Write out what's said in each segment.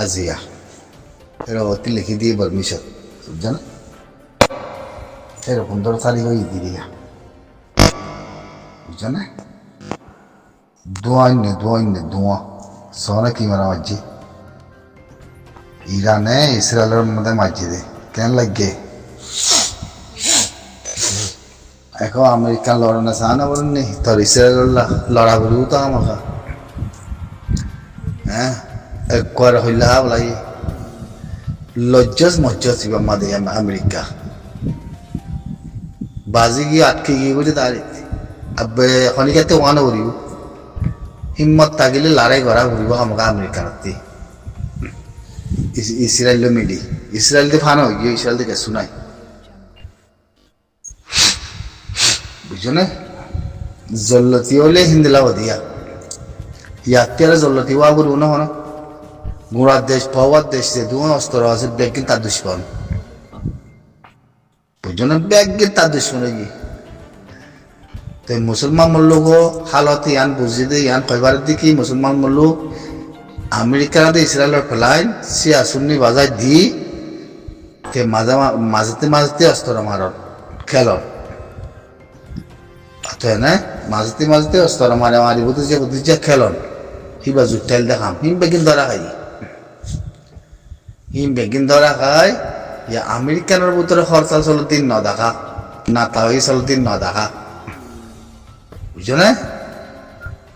আজিয়া এরকম লিখে দিয়ে পারমিশন বুঝছো না এরকম দরকারি ওই দিদিয়া বুঝছো না ধোঁয়া সোনা কি মারা মাঝি ইরানে ইসরায়েলের মধ্যে মাঝি দে কেন লাগে এখন আমেরিকান লড়ানো চান বলেন নি তোর ইসরায়েলের লড়া বলবো তো আমাকে হ্যাঁ একবার হইলা বলাই লজ্জাস মজ্জাস ইবা মাদে আমেরিকা বাজি গিয়ে আটকে গিয়ে বলে দাঁড়িয়ে আবে খনিকাতে ওয়ানো করিব হিম্মত থাকিলে লড়াই করা ঘুরিব আমাকে আমেরিকানতে ইসরায়েল মিলি ইসরায়েল দিয়ে ফানো গিয়ে ইসরায়েল থেকে শুনাই বুঝছো না জল্লতি হলে হিন্দিলা দিয়া ইয়াত্তিয়ারে জল্লতি ওয়া করবো না হন গুড়ার দেশ পাওয়ার দেশ যে দু অস্ত্র আছে ব্যাগিন তার দুশ্মন বুঝছো না ব্যাগিন তার দুশ্মন গিয়ে তো মুসলমান মূল্য হালত ইয়ান বুঝি দে ইয়ান কয়বার দিকে মুসলমান মূল্য আমেরিকাতে ইসরায়েলের ফেলাই সিয়া সুন্নি বাজায় দি তে মাঝতে অস্ত্র মারন খেলন তো না মাঝতে অস্ত্র মারে মারি বুঝে খেলন হিবা জুটাইল দেখাম হিম বেগিন ধরা খাই ইয়া আমেরিকানের ভিতরে খরচা চলতিন ন দেখা না তাই চলতিন ন দেখা বুঝছো না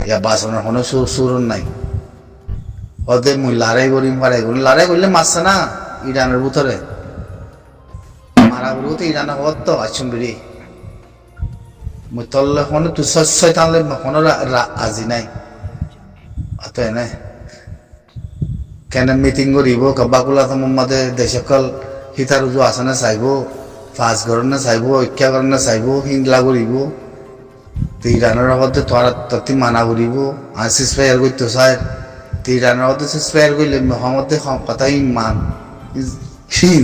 ইয়া বাসনের কোনো সুর নাই ওদের মুই লড়াই করি লড়াই করলে মারছে না ইরানের ভিতরে মারা বলবো তো ইরানের হওয়ার তো আছুম বেরি মুই তললে কোনো তু ছয় টানলে কোনো আজি নাই অত এনে কেন মিটিং করিব বাকুলা তোমাদের দেশকল হিতার উজু আসনে চাইব ফাঁস গরণে চাইব ঐক্যা গরণে চাইব হিংলা করিব ইরানের হতে তোরা ততি মানা করিব আর সিসফায়ার করতে চাই ইরানের হতে সিসফায়ার করলে মহম্মদে কথা ইমান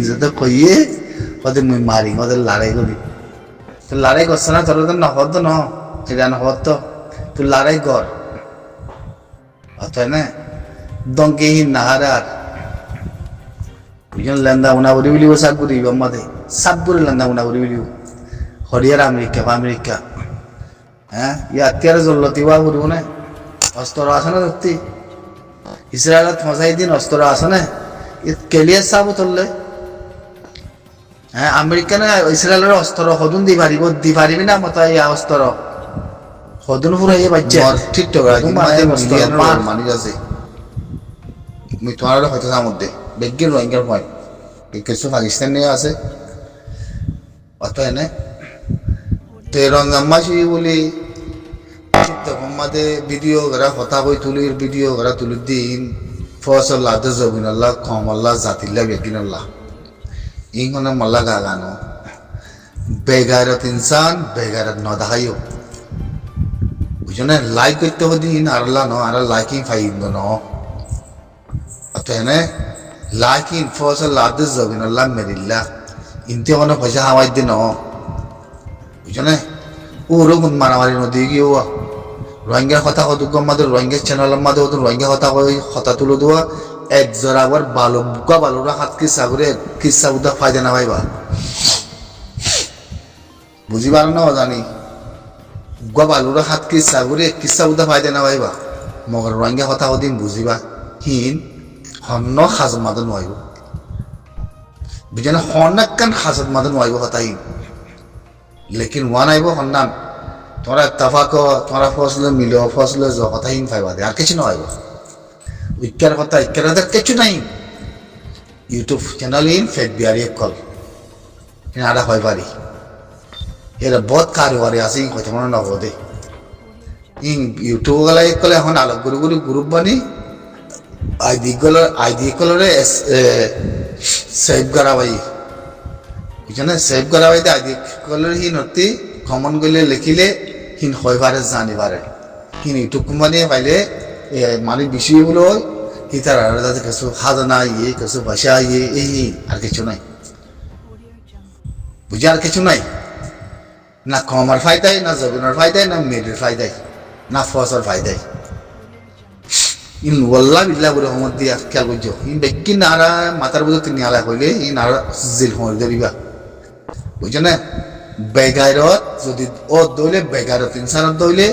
যাতে কইয়ে হতে মুই মারি ওদের লড়াই করি তো লড়াই করছে না তোর নহদ ন ইরান হত তো তুই লড়াই কর অত না দঙ্কেহীন নাহারার বুঝলেন লেন্দা উনা বলি বলিব সাবগুড়ি আমাদের সাবগুড়ি লেন্দা উনা বলি বলিব হরিয়ার আমেরিকা হ্যাঁ ইয়াতিয়ারে জল্লতি বা করব না অস্ত্র আছে না সত্যি ইসরায়েলত মজাই দিন অস্ত্র আছে না কেলিয়ে চাব ধরলে হ্যাঁ আমেরিকানে ইসরায়েলের অস্ত্র সদুন দি পারিবি না মতো ইয়া অস্ত্র সদুন ফুরাইয়ে বাচ্চা ঠিক তো মানি আছে মুই তোমার হয়তো তার মধ্যে বেগের রোহিঙ্গার ভয় কিছু পাকিস্তান নিয়ে আছে অত এনে তো রঙ্গাম্মাসি বলি তখন মাঝে ভিডিও করা কথা কই তুলির ভিডিও করা তুলির দিন ফসল লাদে জবিন আল্লাহ কম আল্লাহ জাতিল্লাহ বেগিন আল্লাহ ইংনে মাল্লা গাগানো বেগারত ইনসান বেগারত ন দেখাইও বুঝছো না লাইক করতে দিন আর ন আর লাইকিং ফাইন ন অত এনে লাইকিং ফসল লাদে জবিন আল্লাহ মেরিল্লা ইনতে কোনো পয়সা হাওয়াই দিন বুঝছো না ওরও গুণ মারামারি নদী গিয়ে রোহিঙ্গার কথা কত আমাদের রোহিঙ্গার চ্যানেলের মাঝে হতো রোহিঙ্গা কথা তুলে দেওয়া এক জোড়া আবার বালুরা হাত কিসা করে কিসা উদা ফায়দা না ভাইবা বুঝি পারো না জানি বালুরা হাত কিসা করে কিসা উদা ফায়দা না ভাইবা মগর রোহিঙ্গা কথা দিন বুঝিবা হিন হন্ন হাজত মাদন নয় বুঝে হন্নাকান হাজত মাদন নয় কথা হিন লেকিন ওয়ান আইব হন্নান তোমরা তাফাক তোমরা ফসলে মিল ফসলে কথা হিন ফাইবা দে আর কিছু নয় ঐক্যার কথা ঐক্যার কিছু নাই ইউটিউব চ্যানেল ইন ফেক বিহারি কল আড়া হয় পারি এরা বহুত কারবারে আছে ইন কথা মনে নবদে ইন ইউটিউব গেলাই কলে এখন আলোক গুরু গ্রুপ বানি আইডি কলরে সেভ করা ভাই বুঝছেন সেভ করা ভাই আইডি কলরে হিন অতি কমন করলে লিখিলে হিন হয় পারে জানি পারে হিন ইউটিউব কোম্পানি পাইলে মানে বেশি হলো হিতার আর যাতে কিছু খাজনা ইয়ে কিছু ভাষা ইয়ে এই আর কিছু নাই বুঝে আর কিছু নাই না কমার ফায়দায় না জবিনের ফায়দায় না মেয়েদের ফায়দায় না ফসল ফায়দায় ইন ওয়াল্লাহ বিল্লাহ রহমত দিয়া খেয়াল করছো ইন বেকি নারা মাথার বুঝে তিনি আলা হইলে ই নারা জিল হয়ে ধরিবা বুঝছো না বেগাইরত যদি ও দইলে বেগাইরত ইনসানত দইলে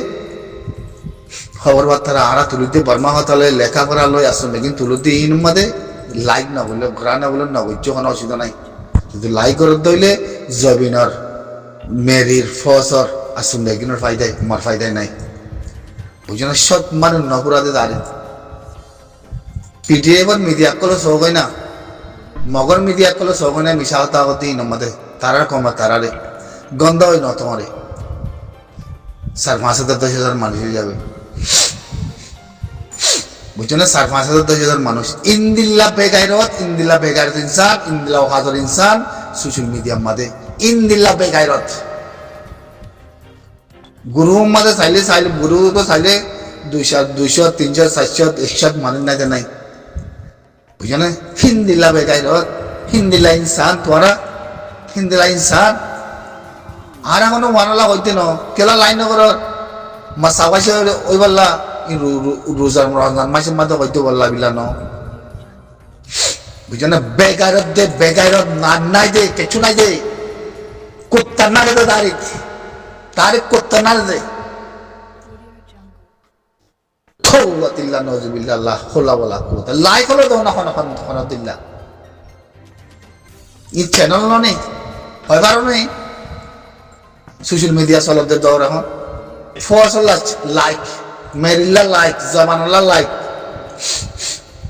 খবর বার্তারা আড়া তুলিতে বর্মা হতালে লেখাপড়া লই আসলে কিন্তু তুলতে ইন মাদে লাইক না বললে ঘোরা না বললে না বুঝছো কোনো অসুবিধা নাই কিন্তু লাইক করত দইলে জবিনর মেরির ফসর আসলে কিনোর ফায়দায় আমার ফায়দায় নাই বুঝছো না সৎ মানুষ নপুরাতে দাঁড়ে পিটিএফর মিডিয়া কলো সৌগই না মগর মিডিয়া কলো সৌগই না মিশা হতা হতে ইনমাদে তারার কমা তারারে গন্ধ হয় ন তোমারে 5,500-10,000 মানুষ হয়ে যাবে বুঝছো না 5,500-10,000 মানুষ ইন্দিল্লা বেগাইরত ইনসান ইন্দিল্লা হাজার ইনসান সোশ্যাল মিডিয়ার মাঝে ইন্দিল্লা বেগাইরত গুরু মাঝে চাইলে গুরু তো চাইলে 200 300 400 100 মানুষ নাই বুঝছো না হিন্দিল্লা বেগাইরত হিন্দিল্লা ইনসান তোরা হিন্দিল্লা ইনসান আর এখনো মানলা হইতে ন কেলা লাইন কর মা সাবাসে ওই বললা রোজার রমজান মাসের মধ্যে হইতে বললা বিলা ন বুঝছো না বেগাইরত নাই দে কিছু নাই দে কুত্তা না দে তারিখ কুত্তা না দে খৌলাতিল্লাহ নজুবিল্লাহ আল্লাহ খোলা বলা কুতা লাইক হলো তো না খনদিল্লাহ ই চ্যানেল নেই হয় পারো নেই সোশ্যাল মিডিয়া চলতে দৌড় এখন ফসল্লা লাইক মেরিল্লা লাইক জমানুল্লাহ লাইক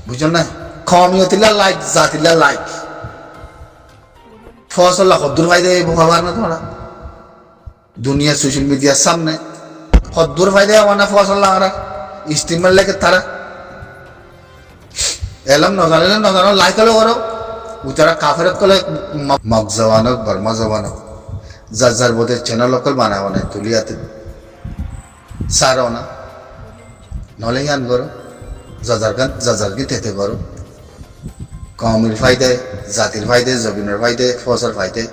বুঝছো না কমিয়তিল্লা লাইক জাতিল্লা লাইক ফসল্লা হদ্দুর ফায়দা ভাবার না তোমরা দুনিয়া সোশ্যাল মিডিয়ার সামনে হদ্দুর ফায়দা হওয়া না ফসল্লা আমরা স্টিমার লেগে তারা এলাম নজানো লাইক হলো করো উতারা কাফের কলে মগ জওয়ানক বর্মা জওয়ানক যার বোধের চ্যানেল অকল বানাবো না তুলিয়াতে সারও না নলে গান করো যার কি তেতে করো কমির ফায়দায় জাতির ফায়দায় জবিনের ফায়দায় ফসর ফায়দায়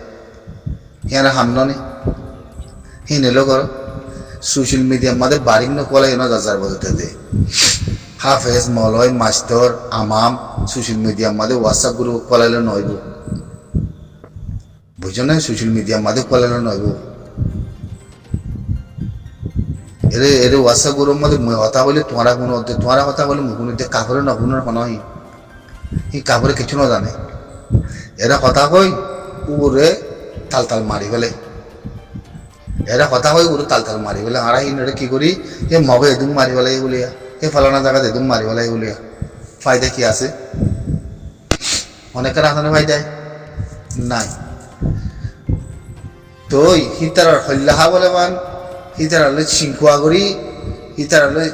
হিয়ারা হামনি হিনেলো করো সোশ্যাল মিডিয়ার মাঝে বাড়ি নকলে এনে যার বোধতে দে হাফেজ মলয় মাস্টার আমাম সোশ্যাল মিডিয়ার মাঝে হোয়াটসঅ্যাপ গ্রুপ কলাইলে নইব বুঝছো না সোশ্যাল মিডিয়ার মাঝে কলাইলে নইব এরে হোয়াটসঅ্যাপ গ্রুপের মধ্যে কথা বলে তোমারা কথা বলে মুখ নিতে কাপড়ে নগুনের নয় এই কাপড়ে কিছু না জানে এরা কথা কই উড়ে তাল মারি ফেলে এরা কথা কই উড়ে তাল মারি ফেলে আর ইনরে কি করি এ মগে এদুম মারি ফেলাই বলিয়া এ ফলানা জায়গাতে এদুম মারি ফেলাই বলিয়া ফায়দা কি আছে অনেকের আসানে ফায়দায় নাই তো হিতার হল্লাহা বলে মান হিতার হলে শিঙ্কুয়া করি হিতার হলে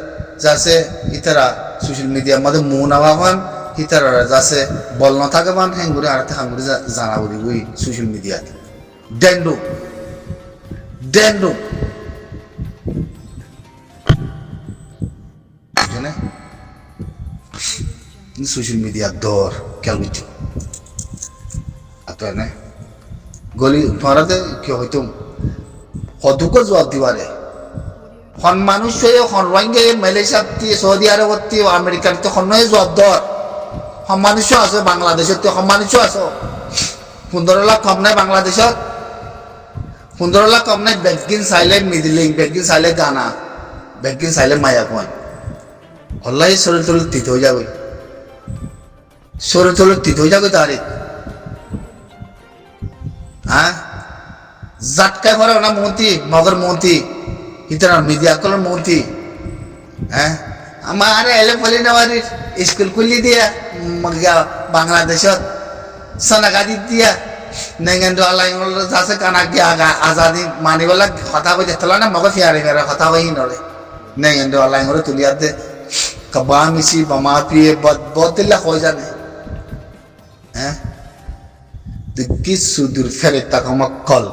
যাচ্ছে হিতারা সোশ্যাল মিডিয়ার মধ্যে মন আবা মান হিতার যাচ্ছে বল না থাকে মান হ্যাঙ্গুরি আর হাঙ্গুরি জানাবো দিবই সোশ্যাল মিডিয়াতে ডেন্ডু বুঝলে সোশ্যাল মিডিয়ার দর খেয়াল বুঝছো আর না গলি তোমারাতে কি হয়তো হদুকো জবাব দিবারে হন মানুষ হয়ে হন রোহিঙ্গা মালয়েশিয়াতে সৌদি আরবতে আমেরিকাতে হনয়ে জবাব দর হন মানুষও আছে বাংলাদেশতে হন মানুষও আছে 15 লাখ কম নাই বাংলাদেশত 15 লাখ কম নাই ব্যাংকিং চাইলে মিডিলিং ব্যাংকিং চাইলে গানা ব্যাংকিং চাইলে মায়া কয় হল্লাই শরীর তলে তিত হয়ে যাবে শরীর তলে তিত হয়ে যাবে তারে হ্যাঁ জাটকায় ভরে না মন্ত্রী মগর মন্ত্রী ইতার মিডিয়া কলর মন্ত্রী হ্যাঁ আমার এলে ফলি নেওয়ারি স্কুল খুলি দিয়া বাংলাদেশত সোনাগাদি দিয়া নেগেন্দ্র আলাই যাচ্ছে কানা গিয়া আজাদি মানিবলা কথা কই দেখতলা না মগর ফিয়ারে ফিয়ারে কথা কই নরে নেগেন্দ্র আলাই তুলিয়াতে কবা মিশি বামা পিয়ে বদলা হয়ে যাবে হ্যাঁ কি সুদূর ফেরে তাকে আমার কল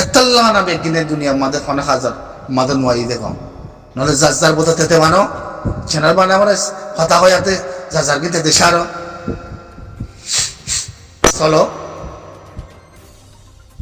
এতাল্লাহ না বেগিনের দুনিয়া মাদের অনেক হাজার মাদের নোয়াই দেখো নহলে যার বোধ তেতে মানো চ্যানেল বানায় আমার কথা হয়ে যাতে যার কি তেতে সারো চলো